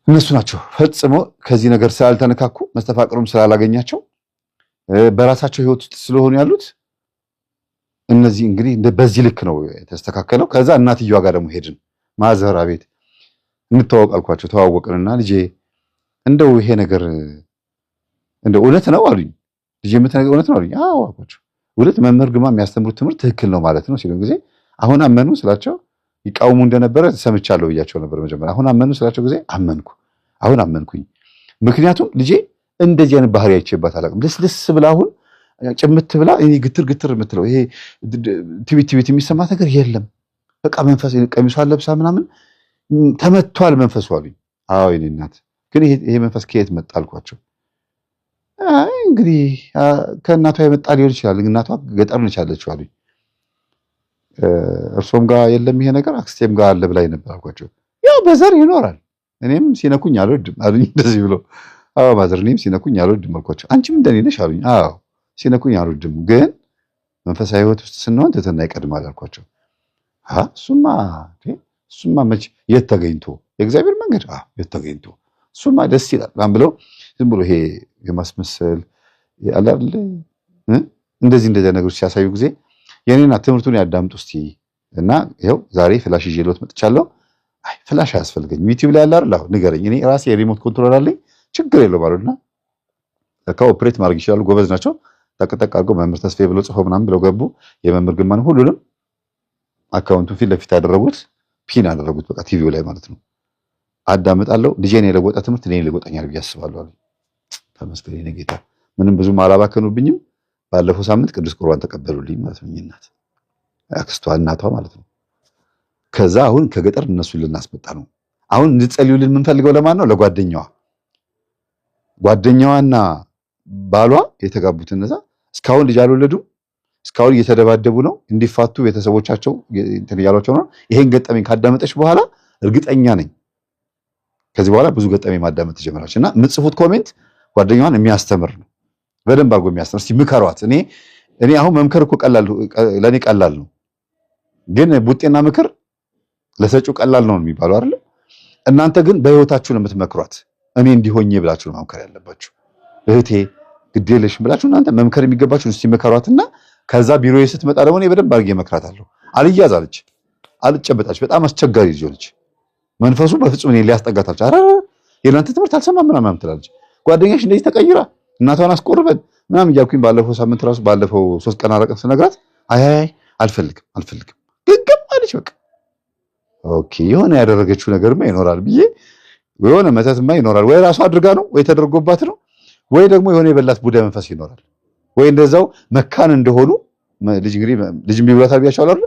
እነሱ ናቸው። ፈጽሞ ከዚህ ነገር ስላልተነካኩ መስተፋቅሩም ስላላገኛቸው በራሳቸው ህይወት ውስጥ ስለሆኑ ያሉት እነዚህ እንግዲህ በዚህ ልክ ነው የተስተካከለው። ከዛ እናትየዋ ጋር ደግሞ ሄድን። ማዘር ቤት እንተዋወቅ አልኳቸው። ተዋወቅንና ልጄ እንደው ይሄ ነገር እንደው እውነት ነው አሉኝ። ልጄ የምትነግረው እውነት ነው አሉኝ። አዎ አልኳቸው። እውነት መምህር ግርማ የሚያስተምሩት ትምህርት ትክክል ነው ማለት ነው ሲሉን ጊዜ አሁን አመኑ ስላቸው ይቃውሙ እንደነበረ ሰምቻለሁ ብያቸው ነበር መጀመሪያ። አሁን አመኑ ስላቸው ጊዜ አመንኩ። አሁን አመንኩኝ። ምክንያቱም ልጄ እንደዚህ አይነት ባህሪ አይቼባት አላውቅም። ልስልስ ብላ አሁን ጭምት ብላ እኔ ግትር የምትለው ይሄ ትቢት የሚሰማት ነገር የለም። በቃ መንፈስ ቀሚሷን ለብሳ ምናምን ተመቷል መንፈሱ አሉኝ። አዎ የኔ እናት ግን ይሄ መንፈስ ከየት መጣ አልኳቸው። እንግዲህ ከእናቷ የመጣ ሊሆን ይችላል። እናቷ ገጠር ነች ያለችው አሉኝ። እርሶም ጋር የለም ይሄ ነገር? አክስቴም ጋር አለ ብላኝ ነበር አልኳቸው። ያው በዘር ይኖራል። እኔም ሲነኩኝ አልወድም አሉኝ እንደዚህ ብሎ። አዎ ማዘር እኔም ሲነኩኝ አልወድም አልኳቸው። አንቺም እንደኔ ነሽ አሉኝ። አዎ ሲነኩኝ አልወድም፣ ግን መንፈሳዊ ህይወት ውስጥ ስንሆን ትህትና ይቀድማል አልኳቸው። እሱማ መች የት ተገኝቶ የእግዚአብሔር መንገድ የት ተገኝቶ እሱማ ደስ ይላል ምናምን ብለው ዝም ብሎ ይሄ የማስመሰል አለ አይደል እንደዚህ ነገሮች ሲያሳዩ ጊዜ የኔና ትምህርቱን ያዳምጡ እስቲ እና ይኸው ዛሬ ፍላሽ ይዤልዎት መጥቻለሁ። አይ ፍላሽ አያስፈልገኝም ዩቲዩብ ላይ ያለ አይደል ንገረኝ፣ እኔ ራሴ የሪሞት ኮንትሮል አለኝ ችግር የለውም አሉና ኦፕሬት ማድረግ ይችላሉ፣ ጎበዝ ናቸው። ጠቅጠቅ አድርገው መምህር ተስፋዬ ብለው ጽፈው ምናምን ብለው ገቡ። የመምህር ግርማን ሁሉንም አካውንቱን ፊት ለፊት ያደረጉት ፒን አደረጉት፣ በቃ ቲቪው ላይ ማለት ነው። አዳምጣለሁ። ልጄን የለወጠ ትምህርት እኔን ይለወጠኛል ብዬ አስባለሁ አሉ። ተመስገን የኔ ጌታ፣ ምንም ብዙም አላባከኑብኝም። ባለፈው ሳምንት ቅዱስ ቁርባን ተቀበሉልኝ ማለት ነው። እናት አክስቷ እናቷ ማለት ነው። ከዛ አሁን ከገጠር እነሱን ልናስመጣ ነው። አሁን እንድትጸልዩልን የምንፈልገው ለማን ነው? ጓደኛዋና ባሏ የተጋቡት እነዛ እስካሁን ልጅ አልወለዱም። እስካሁን እየተደባደቡ ነው። እንዲፋቱ ቤተሰቦቻቸው እንትን እያሏቸው ነው። ይሄን ገጠመኝ ካዳመጠች በኋላ እርግጠኛ ነኝ ከዚህ በኋላ ብዙ ገጠመኝ ማዳመጥ ትጀምራለች እና የምትጽፉት ኮሜንት ጓደኛዋን የሚያስተምር ነው። በደንብ አድርጎ የሚያስተምር። እስቲ ምከሯት። እኔ አሁን መምከር እኮ ለእኔ ቀላል ነው፣ ግን ቡጤና ምክር ለሰጪው ቀላል ነው የሚባለው አይደል? እናንተ ግን በህይወታችሁ ነው የምትመክሯት። እኔ እንዲሆኜ ብላችሁ ነው መምከር ያለባችሁ። እህቴ ግዴለሽም ብላችሁ እናንተ መምከር የሚገባችሁ እስቲ ምከሯትና ከዛ ቢሮዬ ስትመጣ ደግሞ እኔ በደንብ አድርጌ እመክራታለሁ። አልያዝ አለች፣ አልጨበጣች። በጣም አስቸጋሪ ልጅ ሆነች። መንፈሱ በፍጹም እኔ ሊያስጠጋታች። ኧረ የእናንተ ትምህርት አልሰማም ምናምን ትላለች። ጓደኛሽ እንደዚህ ተቀይራ እናቷን አስቆርበን ምናምን እያልኩኝ ባለፈው ሳምንት ራሱ ባለፈው 3 ቀን አረቀን ስነግራት አይ አልፈልግም ግግም አለች። በቃ ኦኬ የሆነ ያደረገችው ነገርማ ይኖራል ብዬ የሆነ መተትማ ይኖራል፣ ወይ ራሷ አድርጋ ነው ወይ ተደርጎባት ነው ወይ ደግሞ የሆነ የበላት ቡዳ መንፈስ ይኖራል፣ ወይ እንደዛው መካን እንደሆኑ ልጅ ቢብላታል ብያቸዋለሁ አይደል?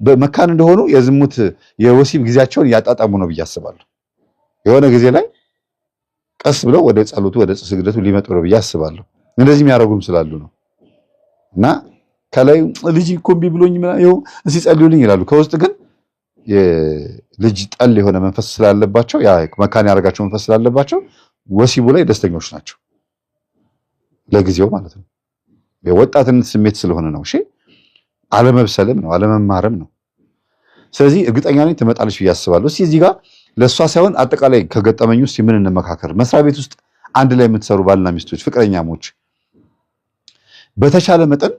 በመካን እንደሆኑ የዝሙት የወሲብ ጊዜያቸውን እያጣጣሙ ነው ብዬ አስባለሁ። የሆነ ጊዜ ላይ ቀስ ብለው ወደ ጸሎቱ ወደ ስግደቱ ሊመጡ ነው ብዬ አስባለሁ። እንደዚህ የሚያደርጉም ስላሉ ነው። እና ከላይ ልጅ እኮ እምቢ ብሎኝ ይኸው እስኪ ጸልዩልኝ ይላሉ። ከውስጥ ግን የልጅ ጠል የሆነ መንፈስ ስላለባቸው ያ መካን ያደርጋቸው መንፈስ ስላለባቸው ወሲቡ ላይ ደስተኞች ናቸው ለጊዜው ማለት ነው። የወጣትነት ስሜት ስለሆነ ነው። እሺ አለመብሰልም ነው አለመማርም ነው። ስለዚህ እርግጠኛ ነኝ ትመጣለች ብዬ አስባለሁ። እስኪ እዚህ ጋር ለእሷ ሳይሆን አጠቃላይ ከገጠመኝ ውስጥ ምን እንመካከር። መስሪያ ቤት ውስጥ አንድ ላይ የምትሰሩ ባልና ሚስቶች ፍቅረኛሞች በተቻለ መጠን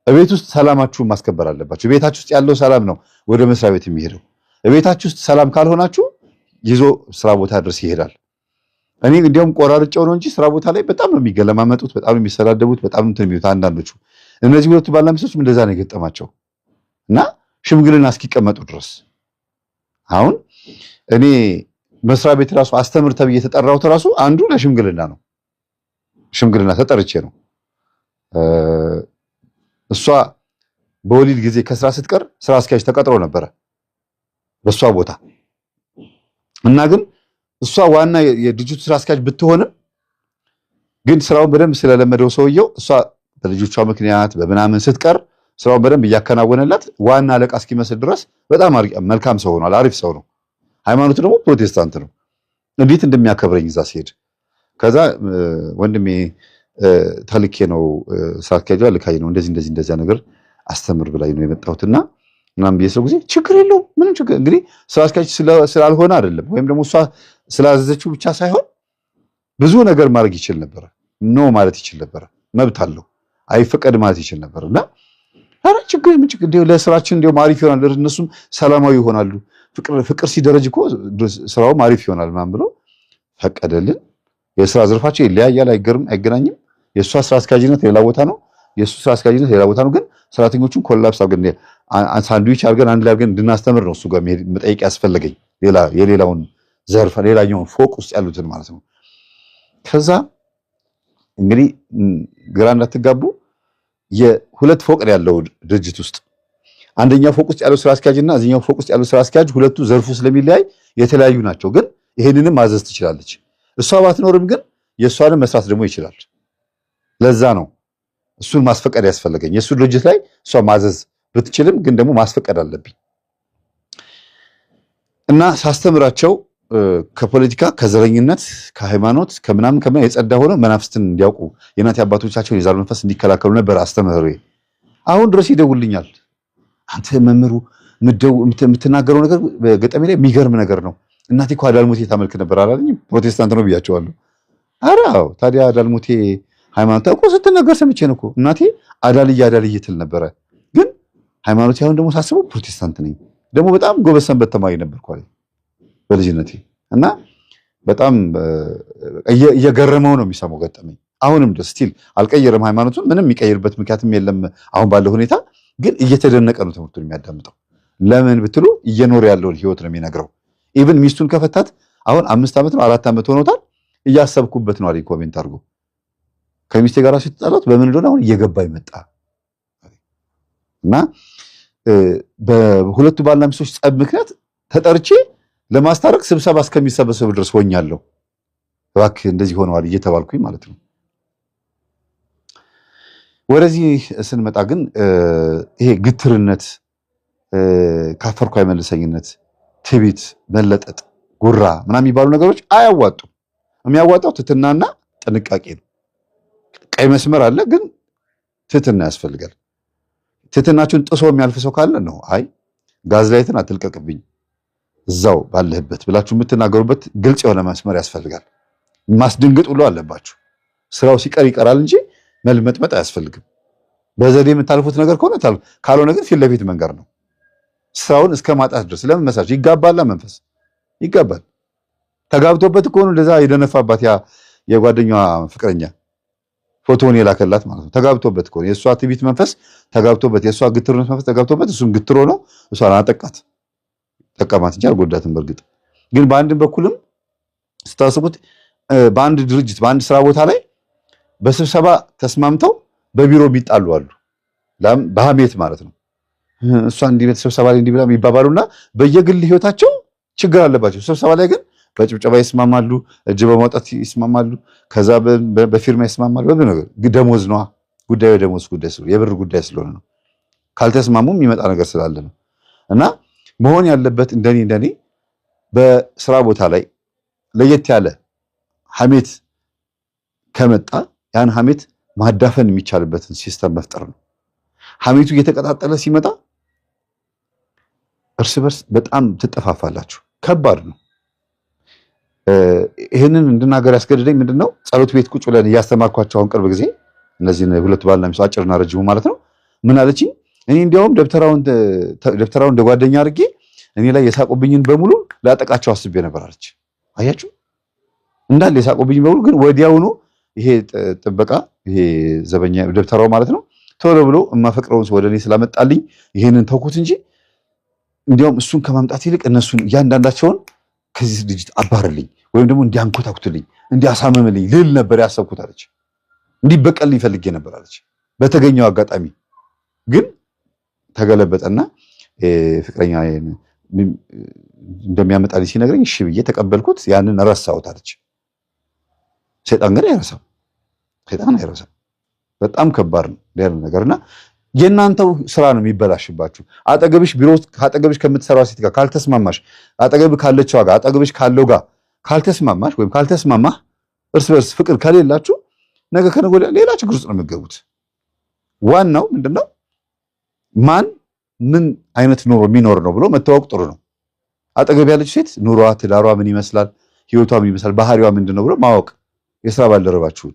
ቤት ውስጥ ሰላማችሁን ማስከበር አለባችሁ። ቤታችሁ ውስጥ ያለው ሰላም ነው ወደ መስሪያ ቤት የሚሄደው። ቤታችሁ ውስጥ ሰላም ካልሆናችሁ ይዞ ስራ ቦታ ድረስ ይሄዳል። እኔ እንዲያውም ቆራርጬው ነው እንጂ ስራ ቦታ ላይ በጣም ነው የሚገለማመጡት፣ በጣም ነው የሚሰዳደቡት፣ በጣም እንትን የሚሉት አንዳንዶቹ። እነዚህ ሁለቱ ባልና ሚስቶች እንደዛ ነው የገጠማቸው እና ሽምግልና እስኪቀመጡ ድረስ አሁን እኔ መስሪያ ቤት ራሱ አስተምር ተብዬ የተጠራሁት ራሱ አንዱ ለሽምግልና ነው። ሽምግልና ተጠርቼ ነው። እሷ በወሊድ ጊዜ ከስራ ስትቀር ስራ አስኪያጅ ተቀጥሮ ነበረ በሷ ቦታ እና ግን እሷ ዋና የድርጅቱ ስራ አስኪያጅ ብትሆንም ግን ስራውን በደንብ ስለለመደው ሰውየው እሷ በልጆቿ ምክንያት በምናምን ስትቀር ስራውን በደንብ እያከናወነላት ዋና አለቃ እስኪመስል ድረስ በጣም መልካም ሰው ሆኗል። አሪፍ ሰው ነው። ሃይማኖቱ ደግሞ ፕሮቴስታንት ነው። እንዴት እንደሚያከብረኝ እዛ ሲሄድ ከዛ ወንድሜ ተልኬ ነው ስራ አስኪያጇ ልካኝ ነው እንደዚህ ነገር አስተምር ብላኝ ነው የመጣሁትና ምናምን በየሰው ጊዜ ችግር የለውም ምንም ችግር እንግዲህ ስራ አስኪያጅ ስላልሆነ አይደለም ወይም ደግሞ እሷ ስላዘዘችው ብቻ ሳይሆን ብዙ ነገር ማድረግ ይችል ነበር። ኖ ማለት ይችል ነበር። መብት አለው። አይፈቀድ ማለት ይችል ነበር እና አረ ችግር ለስራችን እንደው አሪፍ ይሆናል፣ እነሱም ሰላማዊ ይሆናሉ። ፍቅር ሲደረጅ እኮ ስራው አሪፍ ይሆናል ምናምን ብሎ ፈቀደልን። የስራ ዘርፋቸው ይለያያል፣ አይገናኝም። የእሷ ስራ አስኪያጅነት ሌላ ቦታ ነው፣ የእሱ ስራ አስኪያጅነት ሌላ ቦታ ነው። ግን ሰራተኞቹን ኮላፕስ አድርገን ሳንድዊች አድርገን አንድ ላይ አድርገን እንድናስተምር ነው እሱ ጋር መጠየቅ ያስፈለገኝ። የሌላውን ዘርፍ ሌላኛውን ፎቅ ውስጥ ያሉትን ማለት ነው። ከዛ እንግዲህ ግራ እንዳትጋቡ የሁለት ፎቅ ያለው ድርጅት ውስጥ አንደኛው ፎቅ ውስጥ ያለው ስራ አስኪያጅ እና እዚህኛው ፎቅ ውስጥ ያለው ስራ አስኪያጅ ሁለቱ ዘርፉ ስለሚለያይ የተለያዩ ናቸው። ግን ይሄንንም ማዘዝ ትችላለች። እሷ ባትኖርም ግን የእሷንም መስራት ደግሞ ይችላል። ለዛ ነው እሱን ማስፈቀድ ያስፈልገኝ። የእሱ ድርጅት ላይ እሷ ማዘዝ ብትችልም ግን ደግሞ ማስፈቀድ አለብኝ እና ሳስተምራቸው ከፖለቲካ ከዘረኝነት ከሃይማኖት ከምናምን የጸዳ ሆኖ መናፍስትን እንዲያውቁ የእናት አባቶቻቸውን የዛር መንፈስ እንዲከላከሉ ነበር አስተምህሮ። አሁን ድረስ ይደውልኛል። አንተ መምህሩ የምትናገረው ነገር በገጠሜ ላይ የሚገርም ነገር ነው። እናቴ እኮ አዳልሞቴ ታመልክ ነበር አላለኝም? ፕሮቴስታንት ነው ብያቸዋለሁ። ኧረ አዎ ታዲያ አዳልሞቴ ሃይማኖት እኮ ስትነገር ሰምቼ ነው እኮ እናቴ አዳልዬ ትል ነበረ። ግን ሃይማኖት አሁን ደግሞ ሳስበው ፕሮቴስታንት ነኝ። ደግሞ በጣም ጎበዝ ሰንበት ተማሪ ነበርኩ በልጅነቴ እና በጣም እየገረመው ነው የሚሰማው ገጠመኝ። አሁንም ድረስ ስቲል አልቀየረም ሃይማኖቱን። ምንም የሚቀይርበት ምክንያትም የለም አሁን ባለው ሁኔታ። ግን እየተደነቀ ነው ትምህርቱን የሚያዳምጠው። ለምን ብትሉ እየኖረ ያለውን ህይወት ነው የሚነግረው። ኢቭን ሚስቱን ከፈታት አሁን 5 ዓመት ነው 4 ዓመት ሆኖታል። እያሰብኩበት ነው አለኝ ኮሜንት አድርጎ። ከሚስቴ ጋር ሲጣላት በምን እንደሆነ አሁን እየገባ ይመጣ እና በሁለቱ ባልና ሚስቶች ጸብ ምክንያት ተጠርቼ ለማስታረቅ ስብሰባ እስከሚሰበሰቡ ድረስ ሆኛለሁ። እባክህ እንደዚህ ሆነዋል እየተባልኩኝ ማለት ነው። ወደዚህ ስንመጣ ግን ይሄ ግትርነት፣ ካፈርኩ አይመልሰኝነት፣ ትዕቢት፣ መለጠጥ ጉራ ምናምን የሚባሉ ነገሮች አያዋጡም። የሚያዋጣው ትህትናና ጥንቃቄ ነው። ቀይ መስመር አለ፣ ግን ትህትና ያስፈልጋል። ትህትናችሁን ጥሶ የሚያልፍ ሰው ካለ ነው አይ ጋዝ ላይትን አትልቀቅብኝ እዛው ባለህበት ብላችሁ የምትናገሩበት ግልጽ የሆነ መስመር ያስፈልጋል። ማስደንገጥ ብሎ አለባችሁ። ስራው ሲቀር ይቀራል እንጂ መልመጥመጥ አያስፈልግም። በዘዴ የምታልፉት ነገር ከሆነ ካልሆነ ግን ፊት ለፊት መንገር ነው። ስራውን እስከ ማጣት ድረስ ለምን መሳችሁ? ይጋባላ መንፈስ ይጋባል። ተጋብቶበት ከሆነ እንደዛ የደነፋባት ያ የጓደኛዋ ፍቅረኛ ፎቶውን የላከላት ማለት ነው። ተጋብቶበት ከሆነ የእሷ ትዕቢት መንፈስ ተጋብቶበት፣ የእሷ ግትርነት መንፈስ ተጋብቶበት እሱም ግትሮ ነው እሷን አጠቃት። ጠቀማት እንጂ አልጎዳትም። በእርግጥ ግን በአንድም በኩልም ስታስቡት በአንድ ድርጅት በአንድ ስራ ቦታ ላይ በስብሰባ ተስማምተው በቢሮ የሚጣሉ አሉ። በሐሜት ማለት ነው። እሷ እንዲህ ስብሰባ ላይ እንዲህ ብላ የሚባባሉና በየግል ህይወታቸው ችግር አለባቸው። ስብሰባ ላይ ግን በጭብጨባ ይስማማሉ፣ እጅ በማውጣት ይስማማሉ፣ ከዛ በፊርማ ይስማማሉ። በምን ነገር ደሞዝ ነዋ ጉዳዩ፣ ደሞዝ ጉዳይ ስለሆነ የብር ጉዳይ ስለሆነ ነው። ካልተስማሙ የሚመጣ ነገር ስላለ ነው። እና መሆን ያለበት እንደኔ በስራ ቦታ ላይ ለየት ያለ ሐሜት ከመጣ ያን ሐሜት ማዳፈን የሚቻልበትን ሲስተም መፍጠር ነው። ሐሜቱ እየተቀጣጠለ ሲመጣ እርስ በርስ በጣም ትጠፋፋላችሁ። ከባድ ነው። ይህንን እንድናገር ያስገድደኝ ምንድነው ጸሎት ቤት ቁጭ ብለን እያስተማርኳቸው አሁን ቅርብ ጊዜ እነዚህን ሁለት ባልና ሚስት አጭርና ረጅሙ ማለት ነው ምን አለችኝ? እኔ እንዲያውም ደብተራውን እንደ ጓደኛ አድርጌ እኔ ላይ የሳቁብኝን በሙሉ ላጠቃቸው አስቤ ነበር አለች። አያችሁ እንዳለ የሳቁብኝ በሙሉ ግን ወዲያውኑ ይሄ ጥበቃ ይሄ ዘበኛ ደብተራው ማለት ነው ቶሎ ብሎ የማፈቅረውን ሰው ወደ እኔ ስላመጣልኝ ይሄንን ተውኩት እንጂ እንዲያውም እሱን ከማምጣት ይልቅ እነሱን እያንዳንዳቸውን ከዚህ ድርጅት አባርልኝ ወይም ደግሞ እንዲያንኮታኩትልኝ እንዲያሳምምልኝ ልል ነበር ያሰብኩት አለች። እንዲበቀልኝ ፈልጌ ነበር አለች። በተገኘው አጋጣሚ ግን ተገለበጠና ፍቅረኛ እንደሚያመጣልኝ ሲነግረኝ እሺ ብዬ ተቀበልኩት። ያንን ረሳሁት አለች። ሰይጣን ግን አይረሳም። ሰይጣን አይረሳም። በጣም ከባድ ነው ያለው ነገርና የእናንተው ስራ ነው የሚበላሽባችሁ። አጠገብሽ ቢሮ አጠገብሽ ከምትሰራው ሴት ጋር ካልተስማማሽ፣ አጠገብ ካለችው ጋር አጠገብሽ ካለው ጋር ካልተስማማሽ ወይም ካልተስማማህ፣ እርስ በርስ ፍቅር ከሌላችሁ ነገ ከነገ ወዲያ ሌላ ችግር ውስጥ ነው የምትገቡት። ዋናው ምንድነው ማን ምን አይነት ኑሮ የሚኖር ነው ብሎ መታወቅ ጥሩ ነው። አጠገብ ያለች ሴት ኑሯ፣ ትዳሯ ምን ይመስላል፣ ህይወቷ ምን ይመስላል፣ ባህሪዋ ምንድነው ብሎ ማወቅ የስራ ባልደረባችሁን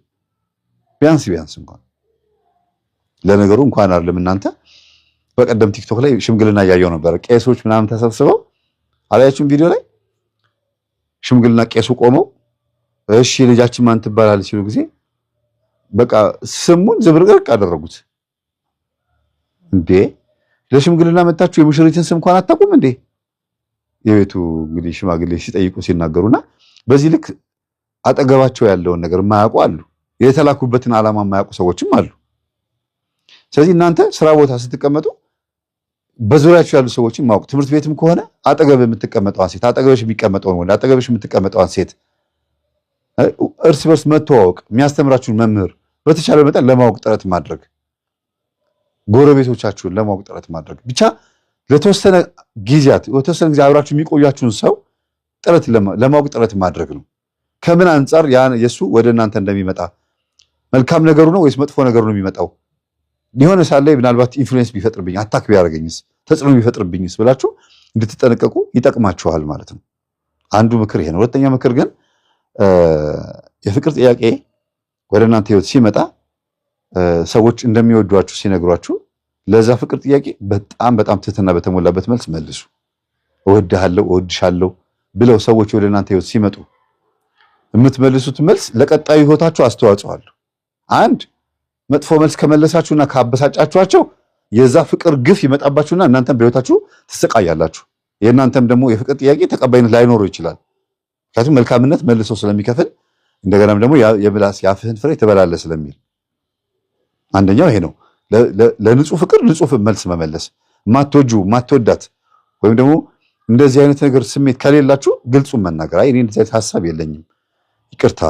ቢያንስ እንኳን ለነገሩ እንኳን አይደለም እናንተ በቀደም ቲክቶክ ላይ ሽምግልና እያየሁ ነበር። ቄሶች ምናምን ተሰብስበው አላያችሁም? ቪዲዮ ላይ ሽምግልና ቄሱ ቆመው እሺ ልጃችን ማን ትባላለች ሲሉ ጊዜ በቃ ስሙን ዝብርቅርቅ አደረጉት። እንዴ ለሽምግልና መጣችሁ የሙሽሪትን ስም እንኳን አታውቁም እንዴ? የቤቱ እንግዲህ ሽማግሌ ሲጠይቁ ሲናገሩና በዚህ ልክ አጠገባቸው ያለውን ነገር የማያውቁ አሉ። የተላኩበትን ዓላማ የማያውቁ ሰዎችም አሉ። ስለዚህ እናንተ ስራ ቦታ ስትቀመጡ በዙሪያችሁ ያሉ ሰዎችን ማወቅ፣ ትምህርት ቤትም ከሆነ አጠገብ የምትቀመጠዋን ሴት፣ አጠገብሽ የሚቀመጠውን ወንድ፣ አጠገብሽ የምትቀመጠዋን ሴት እርስ በርስ መተዋወቅ፣ የሚያስተምራችሁን መምህር በተቻለ መጠን ለማወቅ ጥረት ማድረግ፣ ጎረቤቶቻችሁን ለማወቅ ጥረት ማድረግ፣ ብቻ ለተወሰነ ጊዜያት የተወሰነ ጊዜ አብራችሁ የሚቆያችሁን ሰው ለማወቅ ጥረት ማድረግ ነው። ከምን አንጻር የሱ ወደ እናንተ እንደሚመጣ መልካም ነገሩ ነው ወይስ መጥፎ ነገሩ ነው የሚመጣው? የሆነ ሳለ ምናልባት ኢንፍሉዌንስ ቢፈጥርብኝ፣ አታክ ቢያደርገኝስ፣ ተጽዕኖ ቢፈጥርብኝስ ብላችሁ እንድትጠነቀቁ ይጠቅማችኋል ማለት ነው። አንዱ ምክር ይሄ ነው። ሁለተኛ ምክር ግን የፍቅር ጥያቄ ወደ እናንተ ህይወት ሲመጣ ሰዎች እንደሚወዷችሁ ሲነግሯችሁ ለዛ ፍቅር ጥያቄ በጣም ትህትና በተሞላበት መልስ መልሱ። እወድሃለሁ፣ እወድሻለሁ ብለው ሰዎች ወደ እናንተ ህይወት ሲመጡ የምትመልሱት መልስ ለቀጣዩ ህይወታችሁ አስተዋጽኦ አለው። አንድ መጥፎ መልስ ከመለሳችሁና ካበሳጫችኋቸው የዛ ፍቅር ግፍ ይመጣባችሁና እናንተም በህይወታችሁ ትሰቃያላችሁ። የእናንተም ደግሞ የፍቅር ጥያቄ ተቀባይነት ላይኖረው ይችላል። ምክንያቱም መልካምነት መልሶ ስለሚከፍል እንደገናም ደግሞ የምላስ ያፍህን ፍሬ ትበላለህ ስለሚል አንደኛው ይሄ ነው። ለንጹህ ፍቅር ንጹህ መልስ መመለስ። ማትወዳት ወይም ደግሞ እንደዚህ አይነት ነገር ስሜት ከሌላችሁ ግልጹን መናገር። አይ እኔ እንደዚህ አይነት ሐሳብ የለኝም ይቅርታ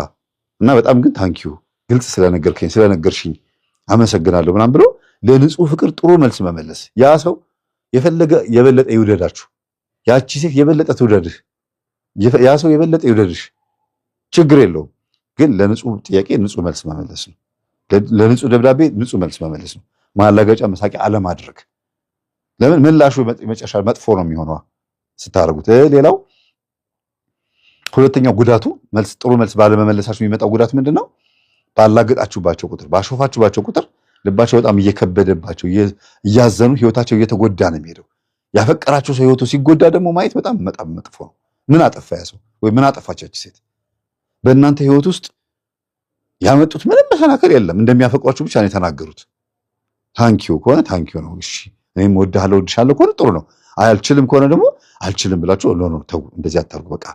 እና በጣም ግን ታንኪዩ ግልጽ ስለነገርሽኝ አመሰግናለሁ ምናምን ብሎ ለንጹህ ፍቅር ጥሩ መልስ መመለስ። ያ ሰው የፈለገ የበለጠ ይውደዳችሁ፣ ያቺ ሴት የበለጠ ትውደድህ፣ ያ ሰው የበለጠ ይውደድሽ፣ ችግር የለውም። ግን ለንጹህ ጥያቄ ንጹህ መልስ መመለስ ነው። ለንጹህ ደብዳቤ ንጹህ መልስ መመለስ ነው። ማላገጫ መሳቂያ አለማድረግ። ለምን ምላሹ መጨረሻ መጥፎ ነው የሚሆነው ስታደርጉት። ሌላው ሁለተኛው ጉዳቱ ጥሩ መልስ ባለመመለሳችሁ የሚመጣው ጉዳት ምንድነው? ባላገጣችሁባቸው ቁጥር ባሾፋችሁባቸው ቁጥር ልባቸው በጣም እየከበደባቸው እያዘኑ ህይወታቸው እየተጎዳ ነው የሚሄደው። ያፈቀራቸው ሰው ህይወቱ ሲጎዳ ደግሞ ማየት በጣም መጥፎ ነው። ምን አጠፋ ያ ሰው ወይ ምን አጠፋቻች ሴት? በእናንተ ህይወት ውስጥ ያመጡት ምንም መሰናከል የለም። እንደሚያፈቅሯችሁ ብቻ ነው የተናገሩት። ታንኪዩ ከሆነ ታንኪዩ ነው። እሺ እኔም ወድሃለሁ ወድሻለሁ ከሆነ ጥሩ ነው። አይ አልችልም ከሆነ ደግሞ አልችልም ብላችሁ ኖ ተው እንደዚህ አታርጉ፣ በቃ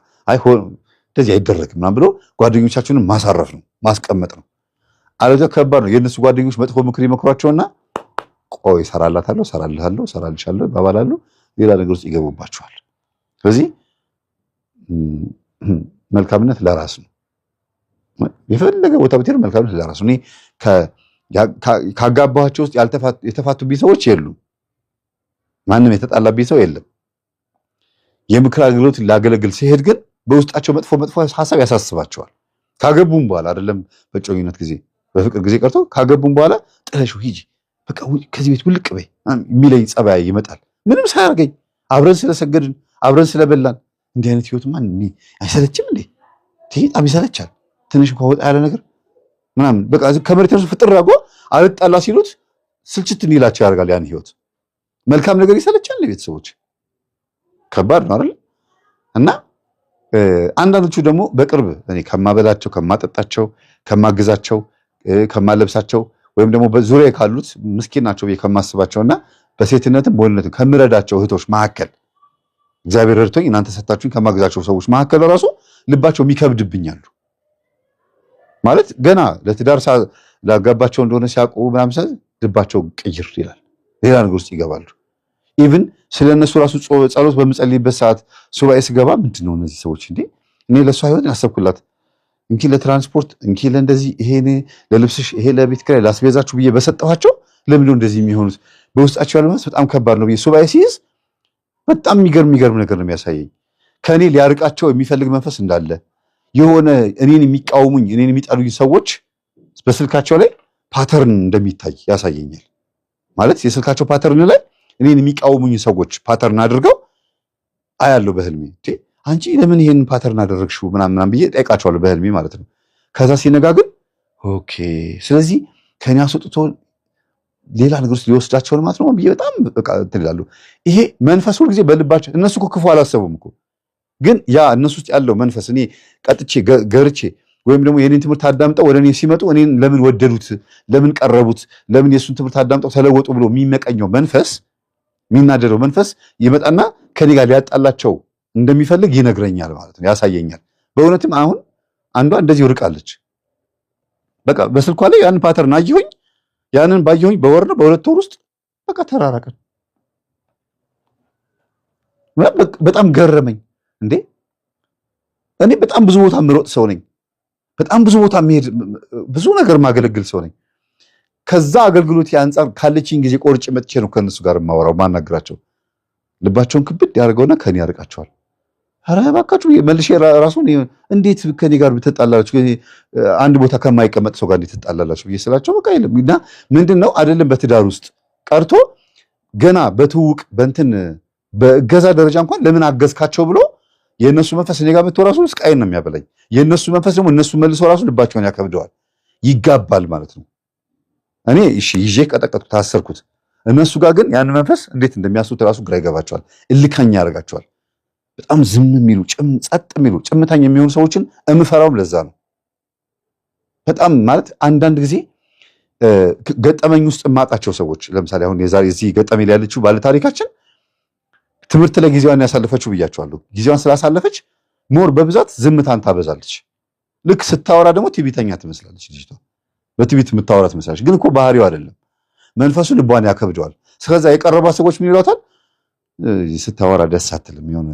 እንደዚህ አይደረግም ምናምን ብሎ ጓደኞቻችሁንም ማሳረፍ ነው ማስቀመጥ ነው። አለዚያ ከባድ ነው። የእነሱ ጓደኞች መጥፎ ምክር ይመክሯቸውና ቆይ እሰራልሻለሁ ይባባላሉ። ሌላ ነገር ውስጥ ይገቡባቸዋል። ስለዚህ መልካምነት ለራስ ነው። የፈለገ ቦታ ብትሄድ መልካምነት ለራስ ነው። እኔ ካጋባኋቸው ውስጥ የተፋቱብኝ ሰዎች የሉም። ማንም የተጣላብኝ ሰው የለም። የምክር አገልግሎት ላገለግል ሲሄድ ግን በውስጣቸው መጥፎ ሐሳብ ያሳስባቸዋል። ካገቡም በኋላ አይደለም በጮኝነት ጊዜ በፍቅር ጊዜ ቀርቶ ካገቡም በኋላ ጥለሽው ሂጂ በቃ ከዚህ ቤት ውልቅ በይ የሚለኝ ጸባይ ይመጣል። ምንም ሳያርገኝ አብረን ስለሰገድን አብረን ስለበላን እንዲህ አይነት ህይወትማ አይሰለችም እንዴ? በጣም ይሰለቻል። ትንሽ እንኳን ወጣ ያለ ነገር ምናምን በቃ ከመሬት ተነሱ ፍጥር አድርጎ አልጣላ ሲሉት ስልችት እንዲላቸው ያደርጋል። ያን ህይወት መልካም ነገር ይሰለቻል። ቤተሰቦች ከባድ ነው አይደል? እና አንዳንዶቹ ደግሞ በቅርብ እኔ ከማበላቸው፣ ከማጠጣቸው፣ ከማግዛቸው፣ ከማለብሳቸው ወይም ደግሞ በዙሪያ ካሉት ምስኪን ናቸው ብዬ ከማስባቸውና በሴትነትም በወንድነትም ከምረዳቸው እህቶች መካከል እግዚአብሔር ረድቶኝ እናንተ ሰጣችሁኝ ከማግዛቸው ሰዎች መካከል ራሱ ልባቸው የሚከብድብኛሉ። ማለት ገና ለትዳር ላጋባቸው እንደሆነ ሲያውቁ ምናምን ልባቸው ቅይር ይላል። ሌላ ነገር ውስጥ ይገባሉ። ኢቭን ስለነሱ ራሱ ጸሎት በምጸልይበት ሰዓት ሱባኤ ስገባ ምንድነው እነዚህ ሰዎች እንዴ እኔ ለሷ ህይወት ያሰብኩላት እንኪ ለትራንስፖርት እንኪ ለእንደዚህ ይሄ ለልብስሽ ይሄ ለቤት ኪራይ ላስቤዛችሁ ብዬ በሰጠኋቸው ለምንድነው እንደዚህ የሚሆኑት? በውስጣቸው ያለው መንፈስ በጣም ከባድ ነው ብዬ ሱባኤ ሲይዝ በጣም የሚገርም ነገር ነው የሚያሳየኝ። ከእኔ ሊያርቃቸው የሚፈልግ መንፈስ እንዳለ የሆነ እኔን የሚቃወሙኝ እኔን የሚጠሉኝ ሰዎች በስልካቸው ላይ ፓተርን እንደሚታይ ያሳየኛል። ማለት የስልካቸው ፓተርን ላይ እኔን የሚቃወሙኝ ሰዎች ፓተርን አድርገው አያለው በህልሜ። አንቺ ለምን ይሄን ፓተርን አደረግሽው ምናምን ብዬ ጠይቃቸዋለሁ በህልሜ ማለት ነው። ከዛ ሲነጋ ግን ኦኬ ስለዚህ ከኔ አስወጥቶ ሌላ ነገር ውስጥ ሊወስዳቸው ነው ማለት ነው ብዬ በጣም በቃ እንትን ይላሉ። ይሄ መንፈስ ሁሉ ጊዜ በልባቸው እነሱ እኮ ክፉ አላሰቡም እኮ፣ ግን ያ እነሱ ውስጥ ያለው መንፈስ እኔ ቀጥቼ ገርቼ ወይም ደግሞ የኔን ትምህርት አዳምጠው ወደ እኔ ሲመጡ እኔን ለምን ወደዱት፣ ለምን ቀረቡት፣ ለምን የሱን ትምህርት አዳምጠው ተለወጡ ብሎ የሚመቀኘው መንፈስ የሚናደደው መንፈስ ይመጣና ከኔ ጋር ሊያጣላቸው እንደሚፈልግ ይነግረኛል ማለት ነው፣ ያሳየኛል። በእውነትም አሁን አንዷ እንደዚህ ርቃለች። በቃ በስልኳ ላይ ያንን ፓተርን አየሁኝ። ያንን ባየሁኝ በወር ነው በሁለት ወር ውስጥ በቃ ተራራቀን። በጣም ገረመኝ። እንዴ እኔ በጣም ብዙ ቦታ የምሮጥ ሰው ነኝ። በጣም ብዙ ቦታ የምሄድ ብዙ ነገር ማገለግል ሰው ነኝ። ከዛ አገልግሎት አንጻር ካለችኝ ጊዜ ቆርጬ መጥቼ ነው ከነሱ ጋር የማወራው ማናግራቸው። ልባቸውን ክብድ ያደርገውና ከኔ ያርቃቸዋል። ኧረ እባካችሁ መልሼ ራሱን እንዴት ከኔ ጋር ብትጣላላችሁ አንድ ቦታ ከማይቀመጥ ሰው ጋር እንዴት ትጣላላችሁ ብዬ ስላቸው በቃ የለም እና ምንድነው አይደለም በትዳር ውስጥ ቀርቶ ገና በትውውቅ በእንትን በእገዛ ደረጃ እንኳን ለምን አገዝካቸው ብሎ የእነሱ መንፈስ እኔ ጋር መጥቶ ራሱ ስቃይን ነው የሚያበላኝ። የእነሱ መንፈስ ደግሞ እነሱ መልሶ ራሱ ልባቸውን ያከብደዋል፣ ይጋባል ማለት ነው። እኔ እሺ ይዤ ቀጠቀጥኩት፣ ታሰርኩት። እነሱ ጋር ግን ያን መንፈስ እንዴት እንደሚያስሩት ራሱ ግራ ይገባቸዋል፣ እልከኛ ያደርጋቸዋል። በጣም ዝም የሚሉ ጸጥ የሚሉ ጭምታኝ የሚሆኑ ሰዎችን እምፈራውም ለዛ ነው። በጣም ማለት አንዳንድ ጊዜ ገጠመኝ ውስጥ የማውቃቸው ሰዎች ለምሳሌ አሁን የዛሬ እዚህ ገጠመኝ ላይ ያለችው ባለታሪካችን ትምህርት ላይ ጊዜዋን ያሳለፈችው ብያቸዋለሁ። ጊዜዋን ስላሳለፈች ሞር በብዛት ዝምታን ታበዛለች። ልክ ስታወራ ደግሞ ትዕቢተኛ ትመስላለች ልጅቷ። በትዕቢት የምታወራ ትመስላለች፣ ግን እኮ ባህሪው አይደለም። መንፈሱ ልቧን ያከብደዋል። ስለዛ የቀረባ ሰዎች ምን ይሏታል? ስታወራ ደስ አትልም፣ የሆነ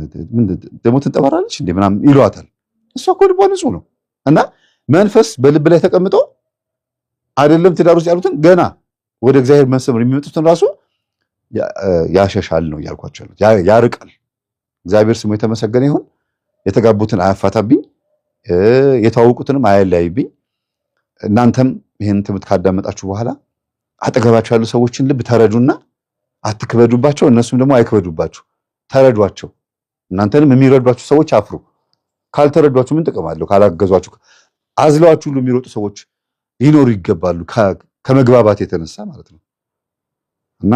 ደግሞ ትንጠባራለች እንዴ ምናምን ይሏታል። እሷ እኮ ልቧ ንጹህ ነው። እና መንፈስ በልብ ላይ ተቀምጦ አይደለም ትዳር ውስጥ ያሉትን ገና ወደ እግዚአብሔር መስመር የሚመጡትን ራሱ ያሸሻል ነው እያልኳቸው ያሉት፣ ያርቃል። እግዚአብሔር ስሙ የተመሰገነ ይሁን። የተጋቡትን አያፋታብኝ፣ የተዋወቁትንም አያለያይብኝ። እናንተም ይሄን ትምህርት ካዳመጣችሁ በኋላ አጠገባችሁ ያሉ ሰዎችን ልብ ተረዱና አትክበዱባቸው፣ እነሱም ደግሞ አይክበዱባችሁ። ተረዷቸው። እናንተንም የሚረዷችሁ ሰዎች አፍሩ። ካልተረዷችሁ ምን ጥቅም አለው? ካላገዟችሁ አዝለዋችሁ ሁሉ የሚሮጡ ሰዎች ሊኖሩ ይገባሉ፣ ከመግባባት የተነሳ ማለት ነው። እና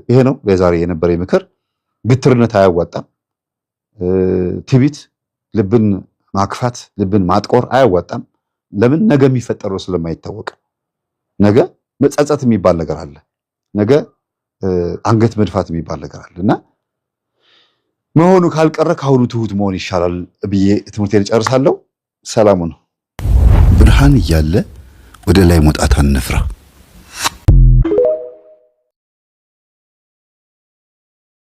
ይሄ ነው ለዛሬ የነበረኝ ምክር። ግትርነት አያዋጣም። ትዕቢት፣ ልብን ማክፋት፣ ልብን ማጥቆር አያዋጣም። ለምን? ነገ የሚፈጠረው ስለማይታወቅ። ነገ መጸጸት የሚባል ነገር አለ። ነገ አንገት መድፋት የሚባል ነገር አለ እና መሆኑ ካልቀረ ከአሁኑ ትሁት መሆን ይሻላል ብዬ ትምህርቴን እጨርሳለሁ። ሰላሙ ነው። ብርሃን እያለ ወደ ላይ መውጣት አንፍራ።